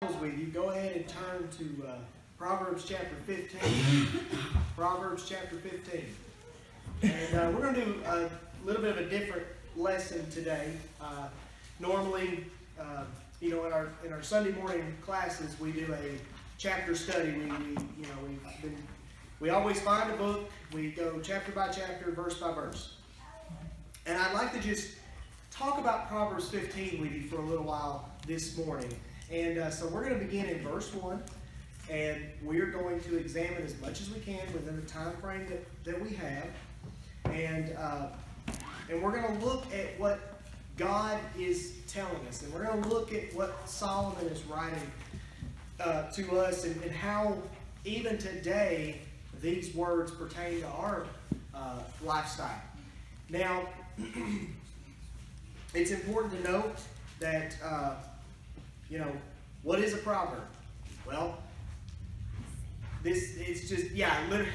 With you, go ahead and turn to Proverbs chapter 15. Proverbs chapter 15. And we're going to do a little bit of a different lesson today. Normally, in our Sunday morning classes, we do a chapter study. We always find a book. We go chapter by chapter, verse by verse. And I'd like to just talk about Proverbs 15 with you for a little while this morning. And so we're going to begin in verse 1, and we're going to examine as much as we can within the time frame that we have. And we're going to look at what God is telling us. And we're going to look at what Solomon is writing to us and how even today these words pertain to our lifestyle. Now, it's important to note that what is a proverb? Well, this is just, literally,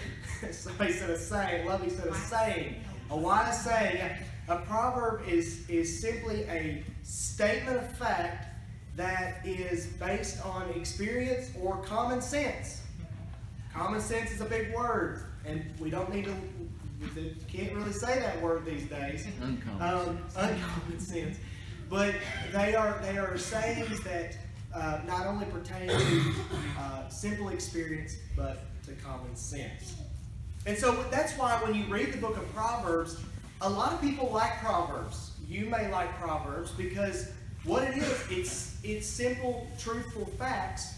somebody said a saying, Lovey said a saying, a wise saying. A proverb is simply a statement of fact that is based on experience or common sense. Common sense is a big word, and we don't need to, can't really say that word these days. Uncommon sense. But they are sayings that not only pertain to simple experience, but to common sense. And so that's why when you read the book of Proverbs, a lot of people like Proverbs. You may like Proverbs because what it is, it's simple, truthful facts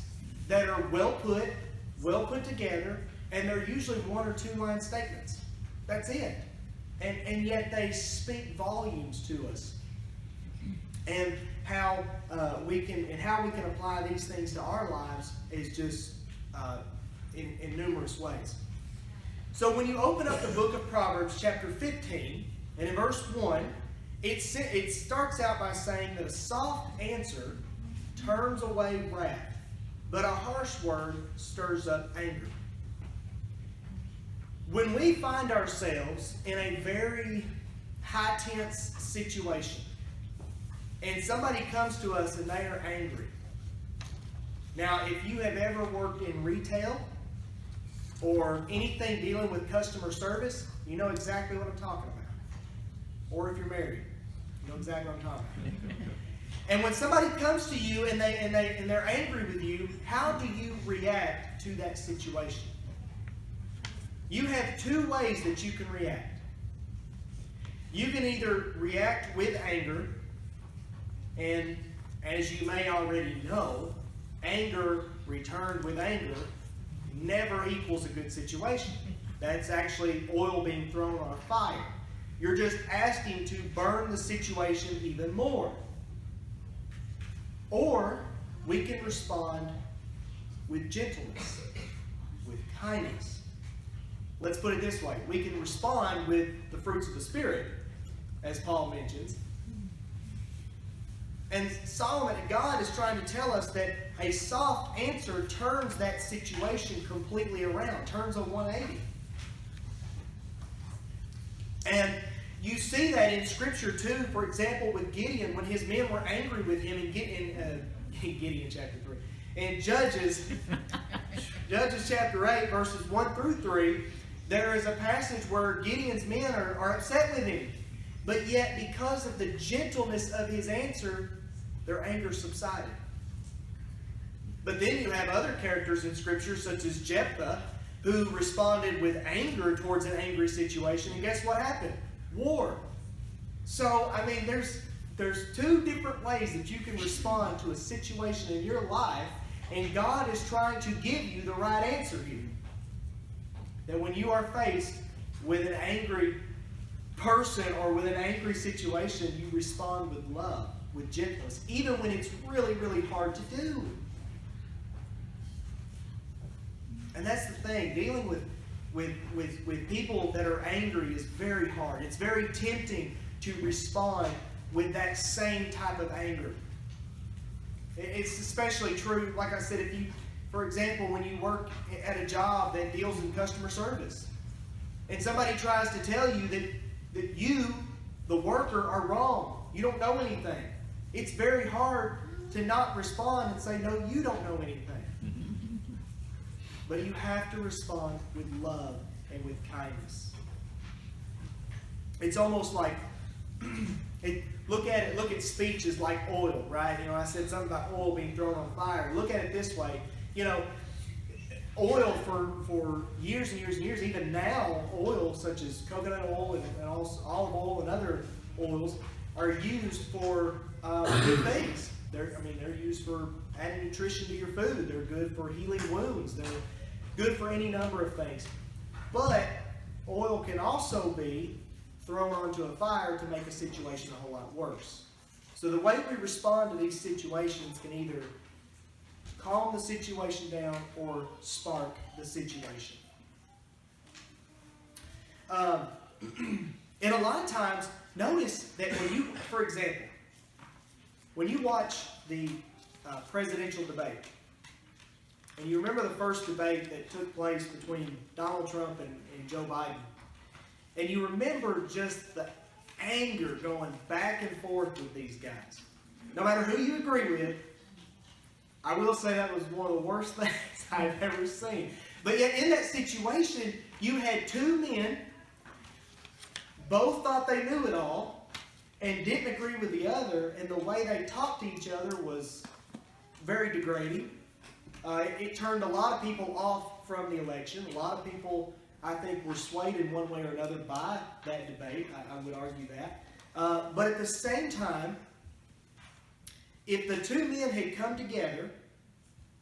that are well put together, and they're usually 1 or 2 line statements. That's it. And yet they speak volumes to us. And how we can apply these things to our lives is just in numerous ways. So when you open up the book of Proverbs, chapter 15, and in verse 1, it starts out by saying that a soft answer turns away wrath, but a harsh word stirs up anger. When we find ourselves in a very high-tense situation, and somebody comes to us and they are angry. Now, if you have ever worked in retail or anything dealing with customer service, you know exactly what I'm talking about. Or if you're married, you know exactly what I'm talking about. And when somebody comes to you and they're angry with you, how do you react to that situation? You have 2 ways that you can react. You can either react with anger. And as you may already know, anger returned with anger never equals a good situation. That's actually oil being thrown on a fire. You're just asking to burn the situation even more. Or we can respond with gentleness, with kindness. Let's put it this way. We can respond with the fruits of the Spirit, as Paul mentions. And Solomon, God is trying to tell us that a soft answer turns that situation completely around, turns a 180. And you see that in Scripture too. For example, with Gideon, when his men were angry with him in Gideon chapter 3. In Judges chapter 8, verses 1 through 3, there is a passage where Gideon's men are upset with him. But yet, because of the gentleness of his answer, their anger subsided. But then you have other characters in Scripture, such as Jephthah, who responded with anger towards an angry situation. And guess what happened? War. So, I mean, there's 2 different ways that you can respond to a situation in your life, and God is trying to give you the right answer here. That when you are faced with an angry person or with an angry situation, you respond with love, with gentleness, even when it's really, really hard to do. And that's the thing. Dealing with people that are angry is very hard. It's very tempting to respond with that same type of anger. It's especially true, like I said, if you, for example, when you work at a job that deals in customer service, and somebody tries to tell you that you, the worker, are wrong. You don't know anything. It's very hard to not respond and say, no, you don't know anything. But you have to respond with love and with kindness. It's almost like, look at speech as like oil, right? You know, I said something about oil being thrown on fire. Look at it this way. You know, oil for years and years and years, even now, oil such as coconut oil and also olive oil and other oils are used for good things. They're used for adding nutrition to your food. They're good for healing wounds. They're good for any number of things. But oil can also be thrown onto a fire to make a situation a whole lot worse. So the way we respond to these situations can either calm the situation down or spark the situation. And a lot of times, notice that for example, when you watch the presidential debate, and you remember the first debate that took place between Donald Trump and Joe Biden, and you remember just the anger going back and forth with these guys. No matter who you agree with, I will say that was one of the worst things I've ever seen. But yet in that situation, you had two men, both thought they knew it all, and didn't agree with the other, and the way they talked to each other was very degrading. It turned a lot of people off from the election. A lot of people, I think, were swayed in one way or another by that debate. I would argue that. But at the same time, if the two men had come together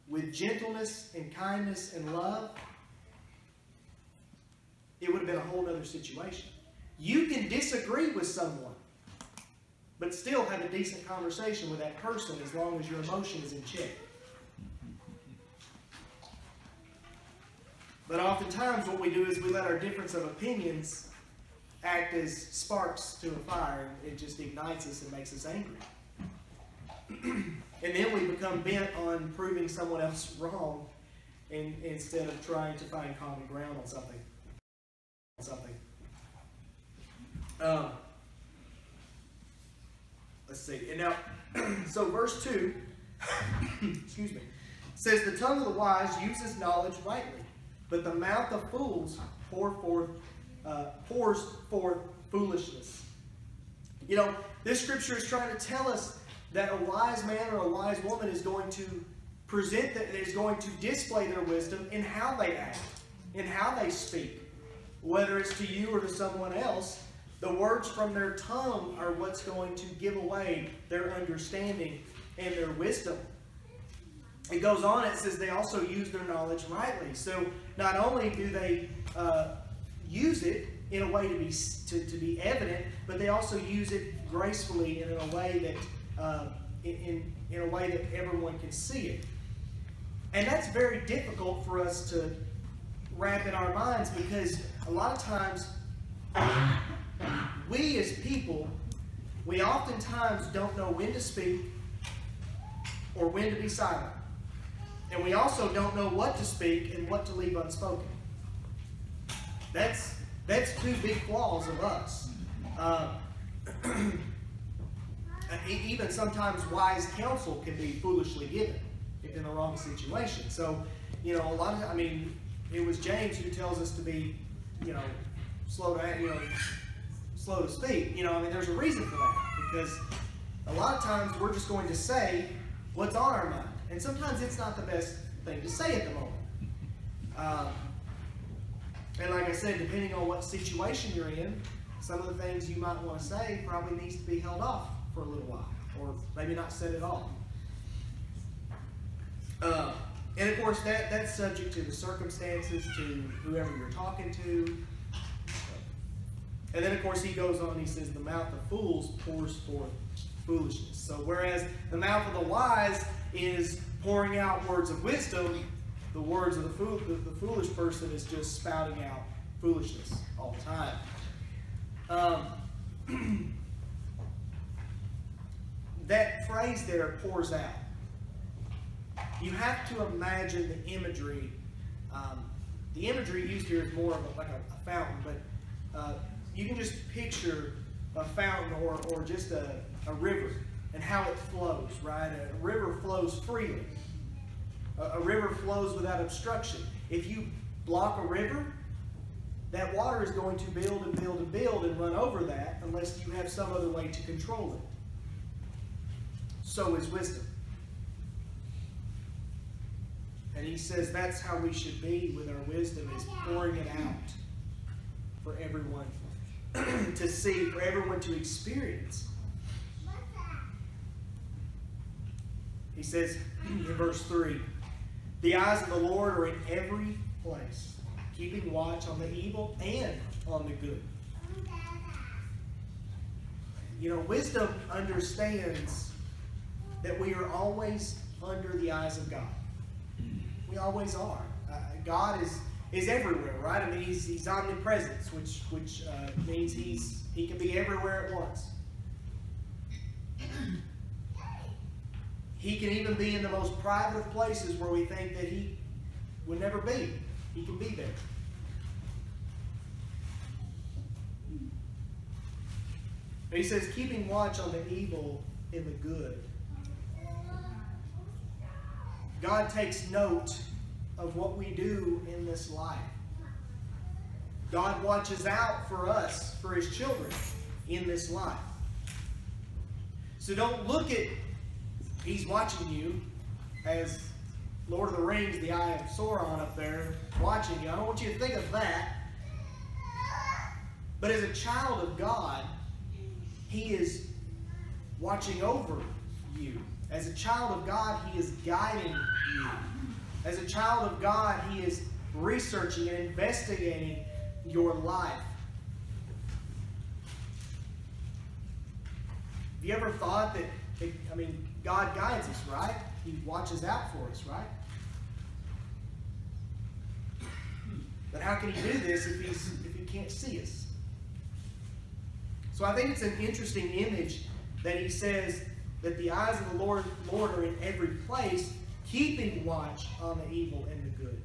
with gentleness and kindness and love, it would have been a whole other situation. You can disagree with someone, but still have a decent conversation with that person as long as your emotion is in check. But oftentimes what we do is we let our difference of opinions act as sparks to a fire. It just ignites us and makes us angry. And then we become bent on proving someone else wrong instead of trying to find common ground on something. Let's see. And now, so verse 2, excuse me, says, the tongue of the wise uses knowledge rightly, but the mouth of fools pours forth foolishness. You know, this scripture is trying to tell us that a wise man or a wise woman is going to is going to display their wisdom in how they act, in how they speak. Whether it's to you or to someone else, the words from their tongue are what's going to give away their understanding and their wisdom. It goes on, it says they also use their knowledge rightly. So not only do they use it in a way to be evident, but they also use it gracefully and in a way that in a way that everyone can see it. And that's very difficult for us to wrap in our minds, because a lot of times we as people, we oftentimes don't know when to speak or when to be silent. And we also don't know what to speak and what to leave unspoken. That's two big flaws of us. Even sometimes wise counsel can be foolishly given if in the wrong situation. So, you know, it was James who tells us to be, slow to speak. There's a reason for that, because a lot of times we're just going to say what's on our mind, and sometimes it's not the best thing to say at the moment. And like I said, depending on what situation you're in, some of the things you might want to say probably needs to be held off for a little while, or maybe not said at all. And of course, that's subject to the circumstances, to whoever you're talking to. And then of course he goes on, he says, the mouth of fools pours forth foolishness. So whereas the mouth of the wise is pouring out words of wisdom, the words of the foolish person is just spouting out foolishness all the time. That phrase there, pours out. You have to imagine the imagery. The imagery used here is more of like a fountain, but you can just picture a fountain or just a river. and how it flows, right? A river flows freely. A river flows without obstruction. If you block a river, that water is going to build and build and build and run over that unless you have some other way to control it. So is wisdom. And he says that's how we should be with our wisdom, is pouring it out for everyone to see, for everyone to experience. He says in verse 3, the eyes of the Lord are in every place, keeping watch on the evil and on the good. You know, wisdom understands that we are always under the eyes of God. We always are. God is everywhere, right? I mean, he's omnipresent, which means he can be everywhere at once. He can even be in the most private of places where we think that he would never be. He can be there. And he says, keeping watch on the evil and the good. God takes note of what we do in this life. God watches out for us, for his children, in this life. So don't look at he's watching you as Lord of the Rings, the Eye of Sauron up there, watching you. I don't want you to think of that. But as a child of God, he is watching over you. As a child of God, he is guiding you. As a child of God, he is researching and investigating your life. Have you ever thought that, God guides us, right? He watches out for us, right? But how can he do this if he can't see us? So I think it's an interesting image that he says that the eyes of the Lord are in every place, keeping watch on the evil and the good.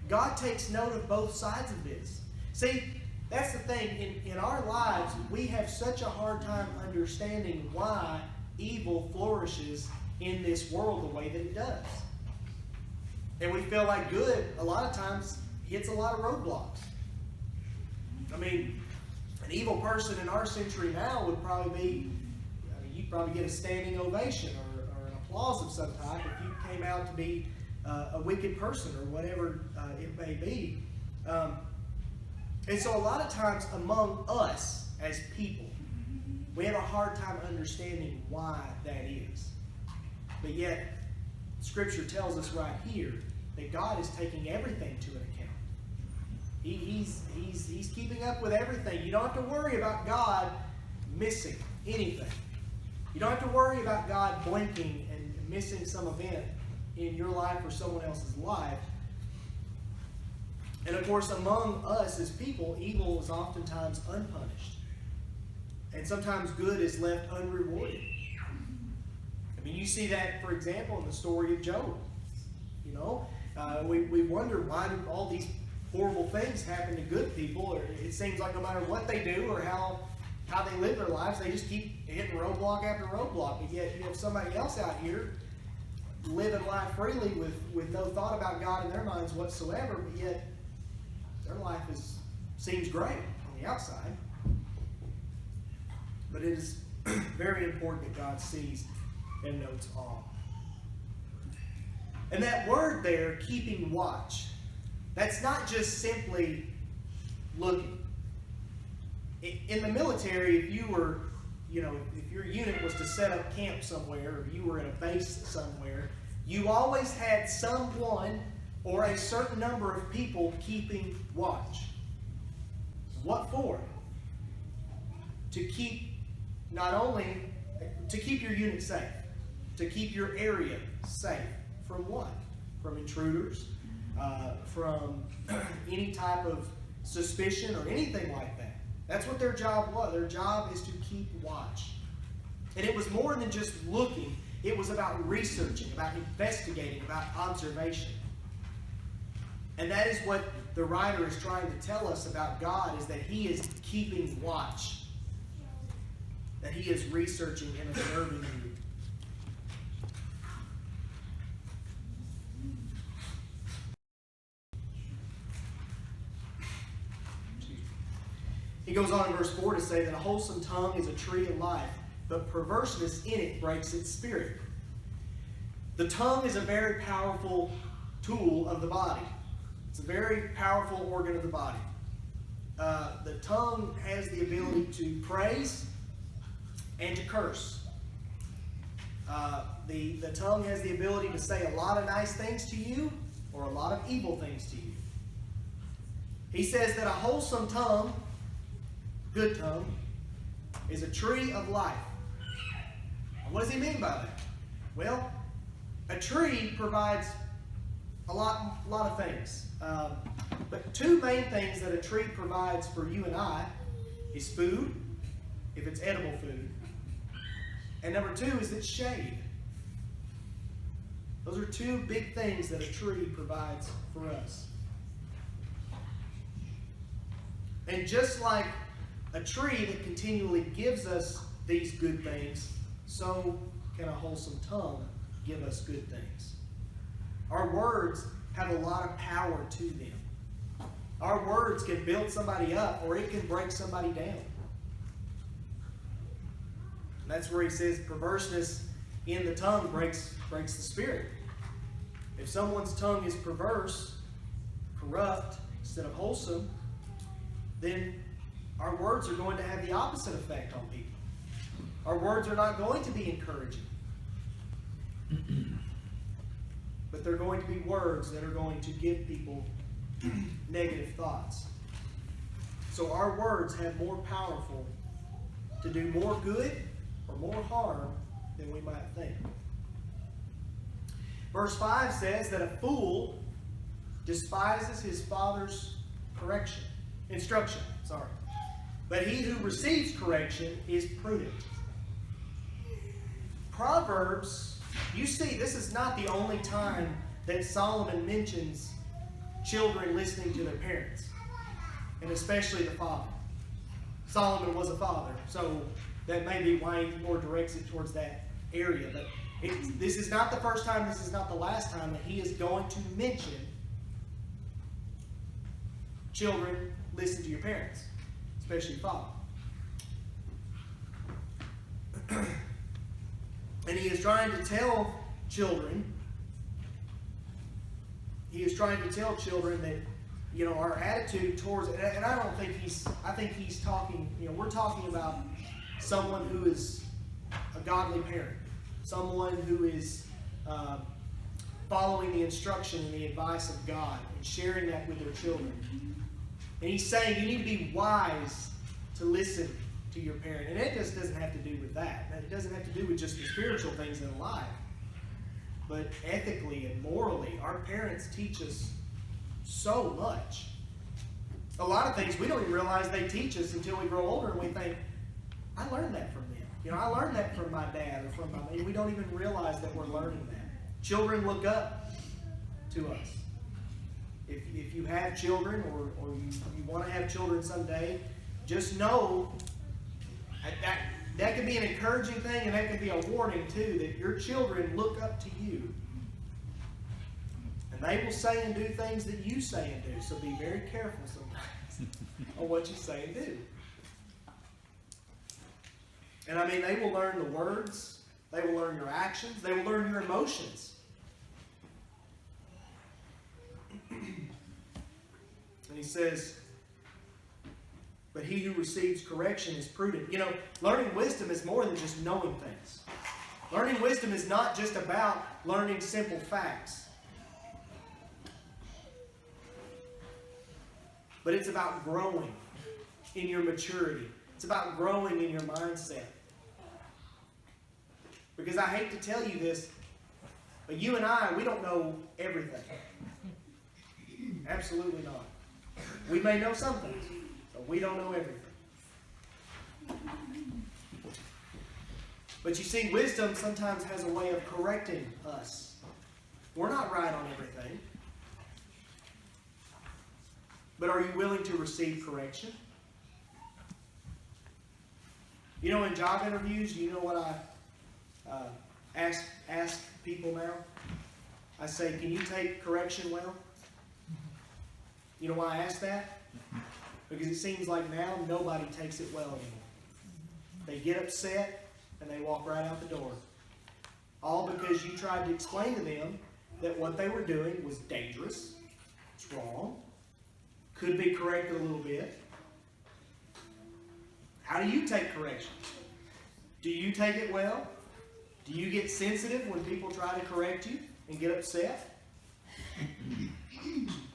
God takes note of both sides of this. See, that's the thing. In our lives, we have such a hard time understanding why evil flourishes in this world the way that it does. And we feel like good, a lot of times, hits a lot of roadblocks. I mean, an evil person in our century now would probably be, you'd probably get a standing ovation or an applause of some type if you came out to be a wicked person or whatever it may be. And so a lot of times among us as people, we have a hard time understanding why that is. But yet, Scripture tells us right here that God is taking everything to an account. He's keeping up with everything. You don't have to worry about God missing anything. You don't have to worry about God blinking and missing some event in your life or someone else's life. And of course, among us as people, evil is oftentimes unpunished. And sometimes good is left unrewarded. I mean, you see that, for example, in the story of Job. You know, we wonder why do all these horrible things happen to good people. Or it seems like no matter what they do or how they live their lives, they just keep hitting roadblock after roadblock. But yet you have somebody else out here living life freely with no thought about God in their minds whatsoever, but yet their life seems great on the outside. But it is very important that God sees and notes all. And that word there, keeping watch, that's not just simply looking. In the military, if you were, if your unit was to set up camp somewhere, or you were in a base somewhere, you always had someone or a certain number of people keeping watch. What for? To keep, not only, to keep your unit safe, to keep your area safe. From what? From intruders, from any type of suspicion or anything like that. That's what their job was. Their job is to keep watch. And it was more than just looking. It was about researching, about investigating, about observation. And that is what the writer is trying to tell us about God, is that he is keeping watch. that He is researching and observing you. He goes on in verse 4 to say that a wholesome tongue is a tree of life, but perverseness in it breaks its spirit. The tongue is a very powerful tool of the body. It's a very powerful organ of the body. The tongue has the ability to praise and to curse. The tongue has the ability to say a lot of nice things to you or a lot of evil things to you. He says that a wholesome tongue, good tongue, is a tree of life. What does he mean by that? Well, a tree provides a lot of things. But two main things that a tree provides for you and I is food, if it's edible food. And number two is its shade. Those are two big things that a tree provides for us. And just like a tree that continually gives us these good things, so can a wholesome tongue give us good things. Our words have a lot of power to them. Our words can build somebody up or it can break somebody down. And that's where he says perverseness in the tongue breaks the spirit. If someone's tongue is perverse, corrupt, instead of wholesome, then our words are going to have the opposite effect on people. Our words are not going to be encouraging. But they're going to be words that are going to give people negative thoughts. So our words have more powerful to do more good or more harm than we might think. Verse 5 says that a fool despises his father's instruction. But he who receives correction is prudent. Proverbs, you see, this is not the only time that Solomon mentions children listening to their parents, and especially the father. Solomon was a father, so that may be why he more directs it towards that area. But this is not the first time, this is not the last time that he is going to mention children listen to your parents, especially father. And he is trying to tell children, that, our attitude towards it, and I think he's talking, we're talking about someone who is a godly parent, someone who is following the instruction and the advice of God and sharing that with their children. And he's saying you need to be wise to listen to your parent. And it just doesn't have to do with that. It doesn't have to do with just the spiritual things in life. But ethically and morally, our parents teach us so much. A lot of things we don't even realize they teach us until we grow older and we think, I learned that from them. I learned that from my dad or from my mom. We don't even realize that we're learning that. Children look up to us. If you have children or you want to have children someday, just know that can be an encouraging thing and that can be a warning too, that your children look up to you. And they will say and do things that you say and do. So be very careful sometimes on what you say and do. And they will learn the words, they will learn your actions, they will learn your emotions. And he says, but he who receives correction is prudent. Learning wisdom is more than just knowing things. Learning wisdom is not just about learning simple facts. But it's about growing in your maturity. It's about growing in your mindset. Because I hate to tell you this, but you and I, we don't know everything. Absolutely not. We may know some things, but we don't know everything. But you see, wisdom sometimes has a way of correcting us. We're not right on everything. But are you willing to receive correction? You know, in job interviews, you know what I ask people now? I say, can you take correction well? You know why I ask that? Because it seems like now nobody takes it well anymore. They get upset and they walk right out the door. All because you tried to explain to them that what they were doing was dangerous, it's wrong, could be corrected a little bit. How do you take correction? Do you take it well? Do you get sensitive when people try to correct you and get upset?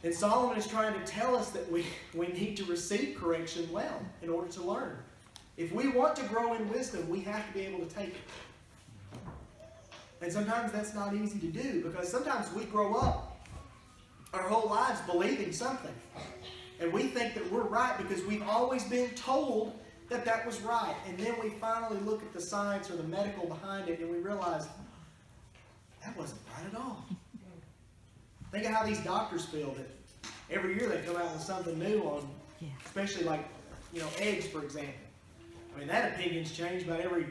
And Solomon is trying to tell us that we need to receive correction well in order to learn. If we want to grow in wisdom, we have to be able to take it. And sometimes that's not easy to do, because sometimes we grow up our whole lives believing something. And we think that we're right because we've always been told that that was right. And then we finally look at the science or the medical behind it and we realize that wasn't right at all. Think of how these doctors feel that every year they come out with something new on, especially like, eggs, for example. I mean, that opinion's changed about every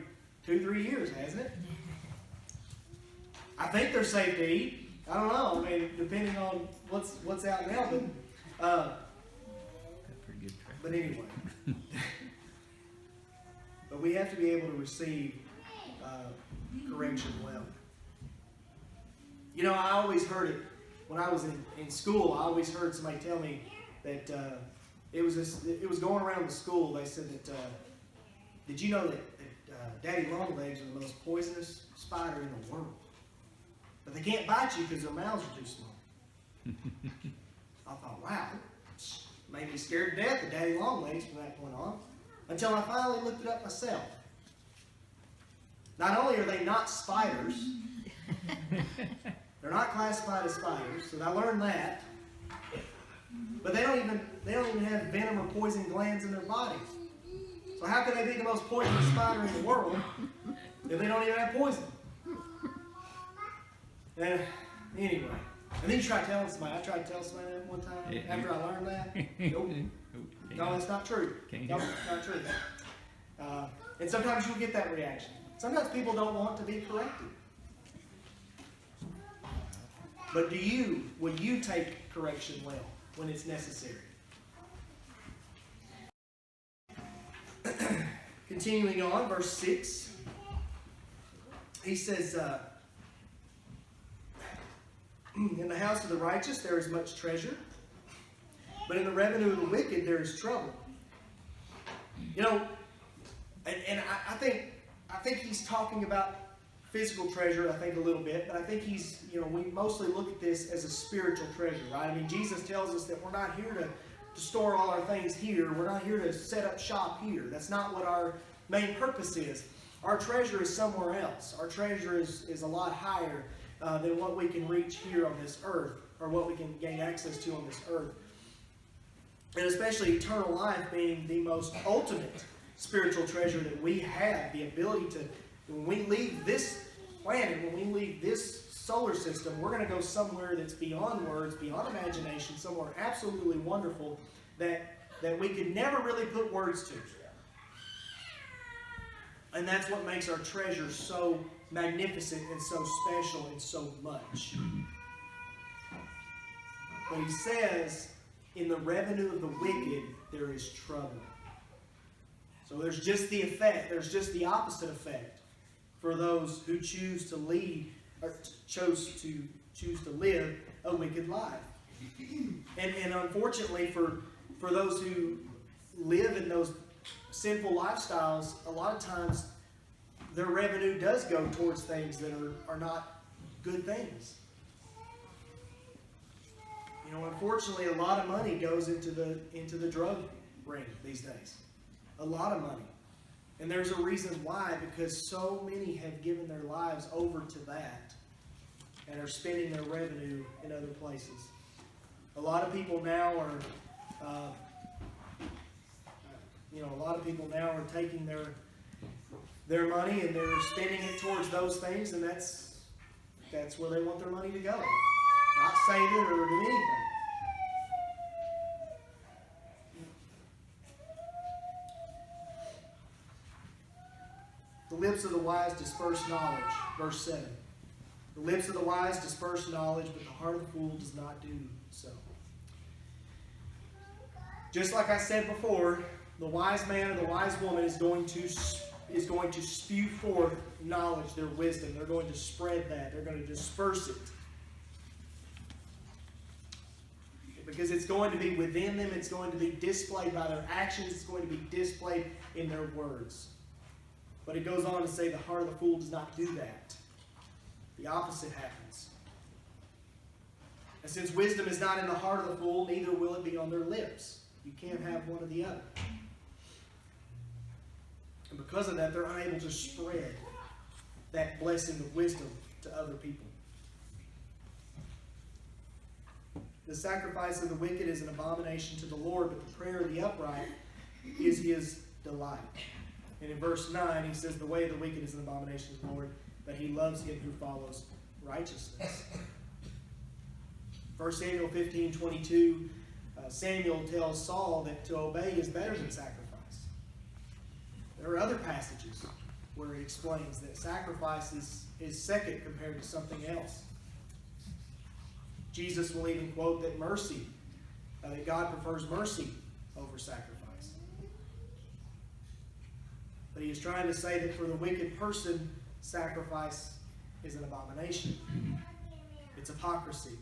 2-3 years, hasn't it? I think they're safe to eat. I don't know. I mean, depending on what's out now, but anyway. But we have to be able to receive correction well. I always heard it when I was in school. I always heard somebody tell me that it was going around the school. They said that did you know that daddy longlegs are the most poisonous spider in the world? But they can't bite you because their mouths are too small. I thought, wow, made me scared to death of daddy longlegs from that point on. Until I finally looked it up myself. Not only are they not spiders, they're not classified as spiders, so I learned that. But they don't even have venom or poison glands in their bodies. So how can they be the most poisonous spider in the world if they don't even have poison? Anyway, and then you try telling somebody. I tried to tell somebody that one time after I learned that. Nope. No, that's not true. No, it's not true. And sometimes you'll get that reaction. Sometimes people don't want to be corrected. But will you take correction well when it's necessary? Continuing on, verse 6. He says, in the house of the righteous there is much treasure, but in the revenue of the wicked there is trouble. And I think he's talking about physical treasure, I think a little bit, but I think we mostly look at this as a spiritual treasure, right? I mean, Jesus tells us that we're not here to store all our things here. We're not here to set up shop here. That's not what our main purpose is. Our treasure is somewhere else. Our treasure is a lot higher than what we can reach here on this earth, or what we can gain access to on this earth. And especially eternal life being the most ultimate spiritual treasure that we have, the ability to, when we leave this planet, when we leave this solar system, we're going to go somewhere that's beyond words, beyond imagination, somewhere absolutely wonderful that we could never really put words to. And that's what makes our treasure so magnificent and so special and so much. But he says, in the revenue of the wicked, there is trouble. So there's just the effect, there's just the opposite effect for those who choose to lead, or choose to live a wicked life. And unfortunately for those who live in those sinful lifestyles, a lot of times their revenue does go towards things that are not good things. Unfortunately, a lot of money goes into the drug ring these days. A lot of money. And there's a reason why, because so many have given their lives over to that and are spending their revenue in other places. A lot of people now are taking their money and they're spending it towards those things, and that's where they want their money to go. Not save it or do anything. lips of the wise disperse knowledge. Verse 7. The lips of the wise disperse knowledge, but the heart of the fool does not do so. Just like I said before, the wise man or the wise woman is going to spew forth knowledge, their wisdom. They're going to spread that. They're going to disperse it. Because it's going to be within them. It's going to be displayed by their actions. It's going to be displayed in their words. But it goes on to say the heart of the fool does not do that. The opposite happens. And since wisdom is not in the heart of the fool, neither will it be on their lips. You can't have one or the other. And because of that, they're unable to spread that blessing of wisdom to other people. The sacrifice of the wicked is an abomination to the Lord, but the prayer of the upright is his delight. And in verse 9, he says, the way of the wicked is an abomination to the Lord, but he loves him who follows righteousness. 1 Samuel 15:22, Samuel tells Saul that to obey is better than sacrifice. There are other passages where he explains that sacrifice is second compared to something else. Jesus will even quote that that God prefers mercy over sacrifice. But he is trying to say that for the wicked person, sacrifice is an abomination. It's hypocrisy.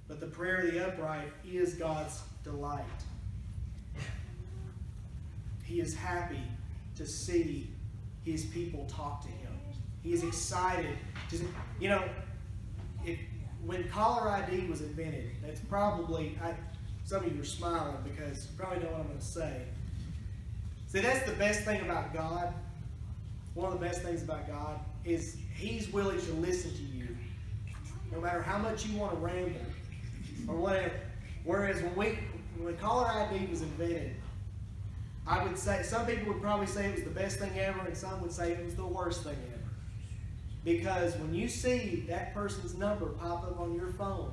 But the prayer of the upright is God's delight. He is happy to see his people talk to him. He is excited to, when caller ID was invented, that's probably, some of you are smiling because you probably know what I'm going to say. See, that's the best thing about God. One of the best things about God is he's willing to listen to you, no matter how much you want to ramble or whatever. Whereas when caller ID was invented, I would say, some people would probably say it was the best thing ever, and some would say it was the worst thing ever. Because when you see that person's number pop up on your phone,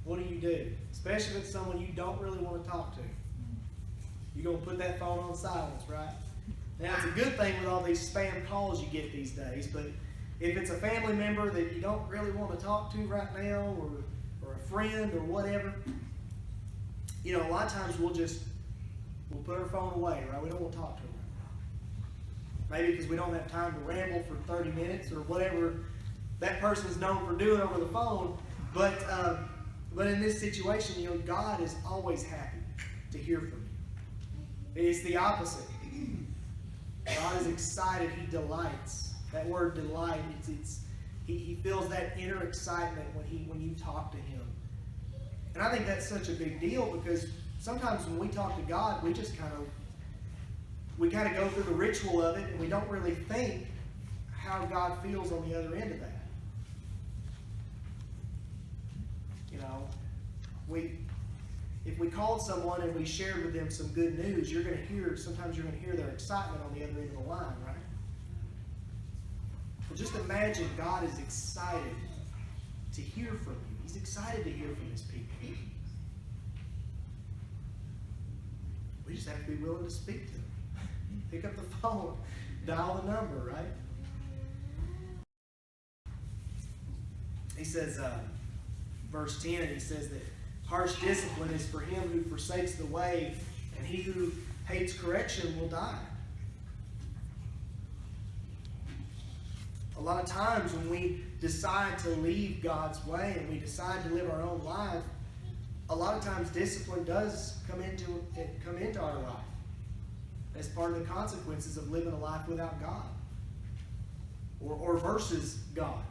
what do? Especially if it's someone you don't really want to talk to. You're going to put that phone on silence, right? Now, it's a good thing with all these spam calls you get these days, but if it's a family member that you don't really want to talk to right now, or a friend or whatever, a lot of times we'll put our phone away, right? We don't want to talk to them. Maybe because we don't have time to ramble for 30 minutes or whatever that person's known for doing over the phone. But in this situation, God is always happy to hear from you. It's the opposite. God is excited. He delights. That word delight, he feels that inner excitement when you talk to him. And I think that's such a big deal because sometimes when we talk to God, we just kind of go through the ritual of it, and we don't really think how God feels on the other end of that. If we called someone and we shared with them some good news, sometimes you're going to hear their excitement on the other end of the line, right? Well, just imagine God is excited to hear from you. He's excited to hear from his people. We just have to be willing to speak to them. Pick up the phone, dial the number, right? He says, verse 10, he says that harsh discipline is for him who forsakes the way, and he who hates correction will die. A lot of times when we decide to leave God's way and we decide to live our own life, a lot of times discipline does come into our life as part of the consequences of living a life without God or versus God.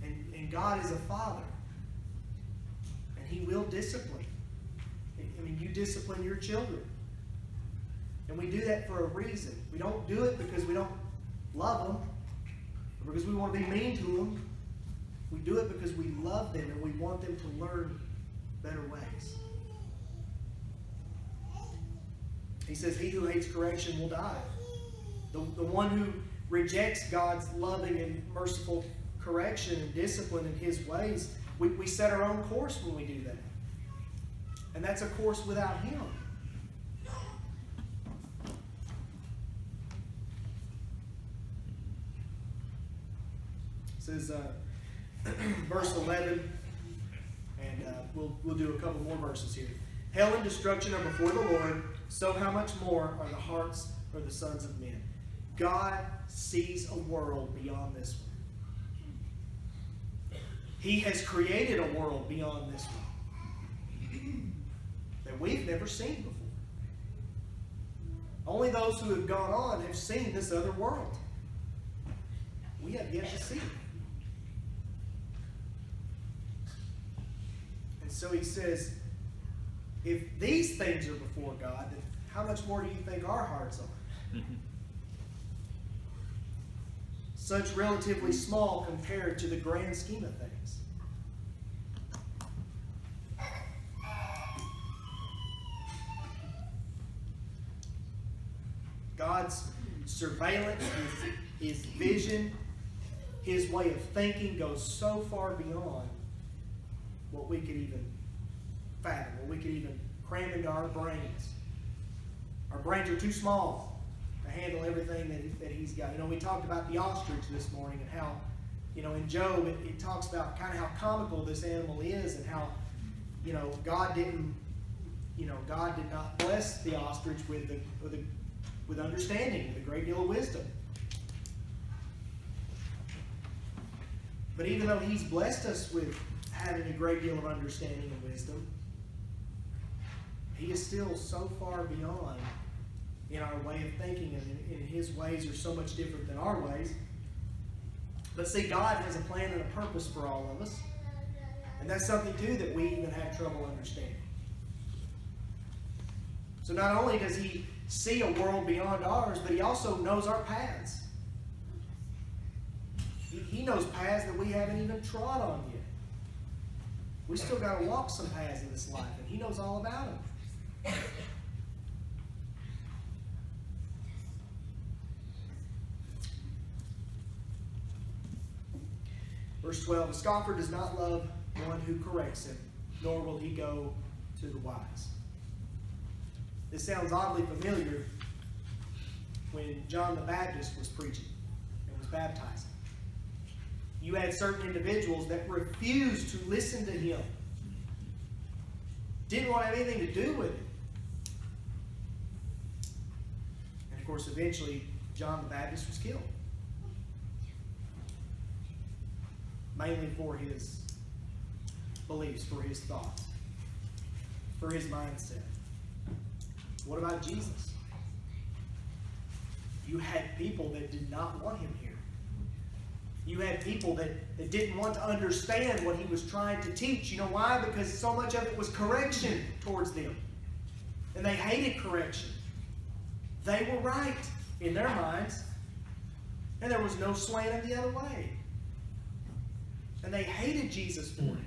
And God is a father, and he will discipline. You discipline your children. And we do that for a reason. We don't do it because we don't love them or because we want to be mean to them. We do it because we love them and we want them to learn better ways. He says, he who hates correction will die. The one who rejects God's loving and merciful correction and discipline in his ways, we set our own course when we do that. And that's a course without him. says, verse 11, and we'll do a couple more verses here. Hell and destruction are before the Lord, so how much more are the hearts of the sons of men? God sees a world beyond this one. He has created a world beyond this one that we've never seen before. Only those who have gone on have seen this other world. We have yet to see it. And so he says, if these things are before God, then how much more do you think our hearts are? Such relatively small compared to the grand scheme of things. God's surveillance, his vision, his way of thinking goes so far beyond what we could even fathom, what we could even cram into our brains. Our brains are too small to handle everything that he's got. You know, we talked about the ostrich this morning and how, you know, in Job it talks about kind of how comical this animal is and how, you know, God did not bless the ostrich with understanding, with a great deal of wisdom. But even though he's blessed us with having a great deal of understanding and wisdom, he is still so far beyond in our way of thinking, and his ways are so much different than our ways. But see, God has a plan and a purpose for all of us. And that's something too that we even have trouble understanding. So not only does he see a world beyond ours, but he also knows our paths. He knows paths that we haven't even trod on yet. We still got to walk some paths in this life, and he knows all about them. Verse 12, a scoffer does not love one who corrects him, nor will he go to the wise. This sounds oddly familiar when John the Baptist was preaching and was baptizing. You had certain individuals that refused to listen to him. Didn't want to have anything to do with it. And of course, eventually, John the Baptist was killed. Mainly for his beliefs, for his thoughts, for his mindset. What about Jesus? You had people that did not want him here. You had people that didn't want to understand what he was trying to teach. You know why? Because so much of it was correction towards them. And they hated correction. They were right in their minds. And there was no swaying them the other way. And they hated Jesus for it.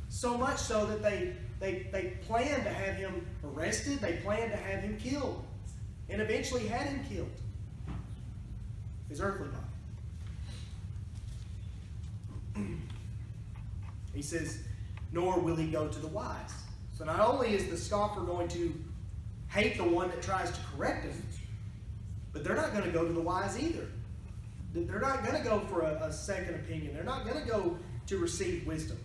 So much so that they planned to have him arrested. They planned to have him killed. And eventually had him killed. His earthly body. He says, nor will he go to the wise. So not only is the scoffer going to hate the one that tries to correct him, but they're not going to go to the wise either. They're not going to go for a second opinion. They're not going to go to receive wisdom.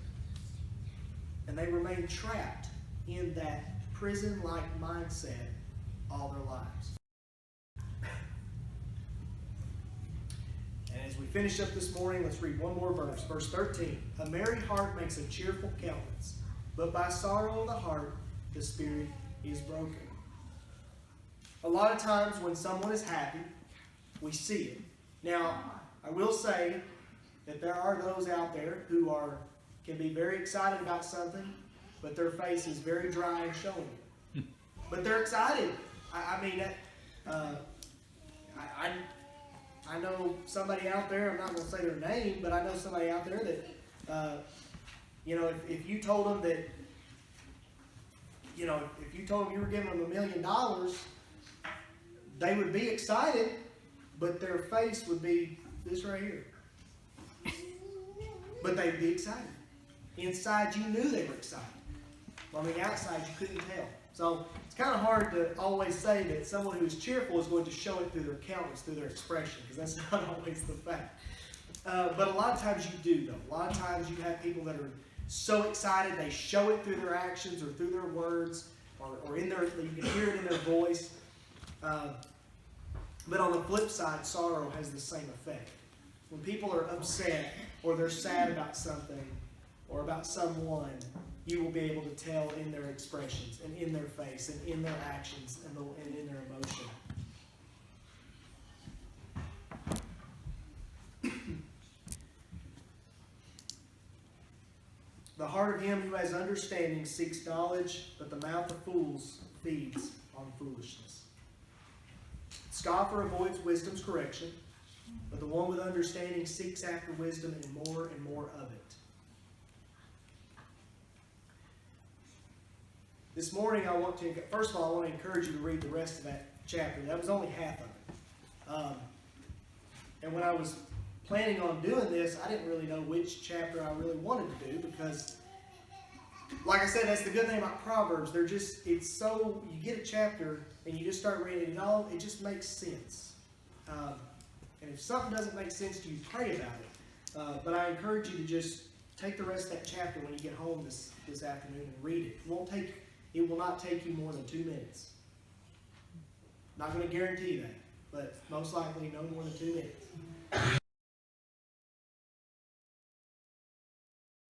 And they remain trapped in that prison-like mindset all their lives. And as we finish up this morning, let's read one more verse. Verse 13. A merry heart makes a cheerful countenance, but by sorrow of the heart the spirit is broken. A lot of times when someone is happy, we see it. Now, I will say that there are those out there who can be very excited about something, but their face is very dry and showing it. But they're excited. I know somebody out there, I'm not going to say their name, but I know somebody out there that, if you told them that, if you told them you were giving them $1 million, they would be excited, but their face would be this right here. But they'd be excited. Inside, you knew they were excited. On the outside, you couldn't tell. So it's kind of hard to always say that someone who is cheerful is going to show it through their countenance, through their expression, because that's not always the fact. But a lot of times you do, though. A lot of times you have people that are so excited, they show it through their actions or through their words, or in their, you can hear it in their voice. But on the flip side, sorrow has the same effect. When people are upset or they're sad about something or about someone, you will be able to tell in their expressions and in their face and in their actions and in their emotion. The heart of him who has understanding seeks knowledge, but the mouth of fools feeds on foolishness. Scoffer avoids wisdom's correction, but the one with understanding seeks after wisdom and more of it. This morning, first of all, I want to encourage you to read the rest of that chapter. That was only half of it. And when I was planning on doing this, I didn't really know which chapter I really wanted to do because, like I said, that's the good thing about Proverbs. You get a chapter and you just start reading it all, it just makes sense. And if something doesn't make sense to you, pray about it. But I encourage you to just take the rest of that chapter when you get home this afternoon and read it. It will not take you more than 2 minutes. Not going to guarantee that, but most likely no more than 2 minutes.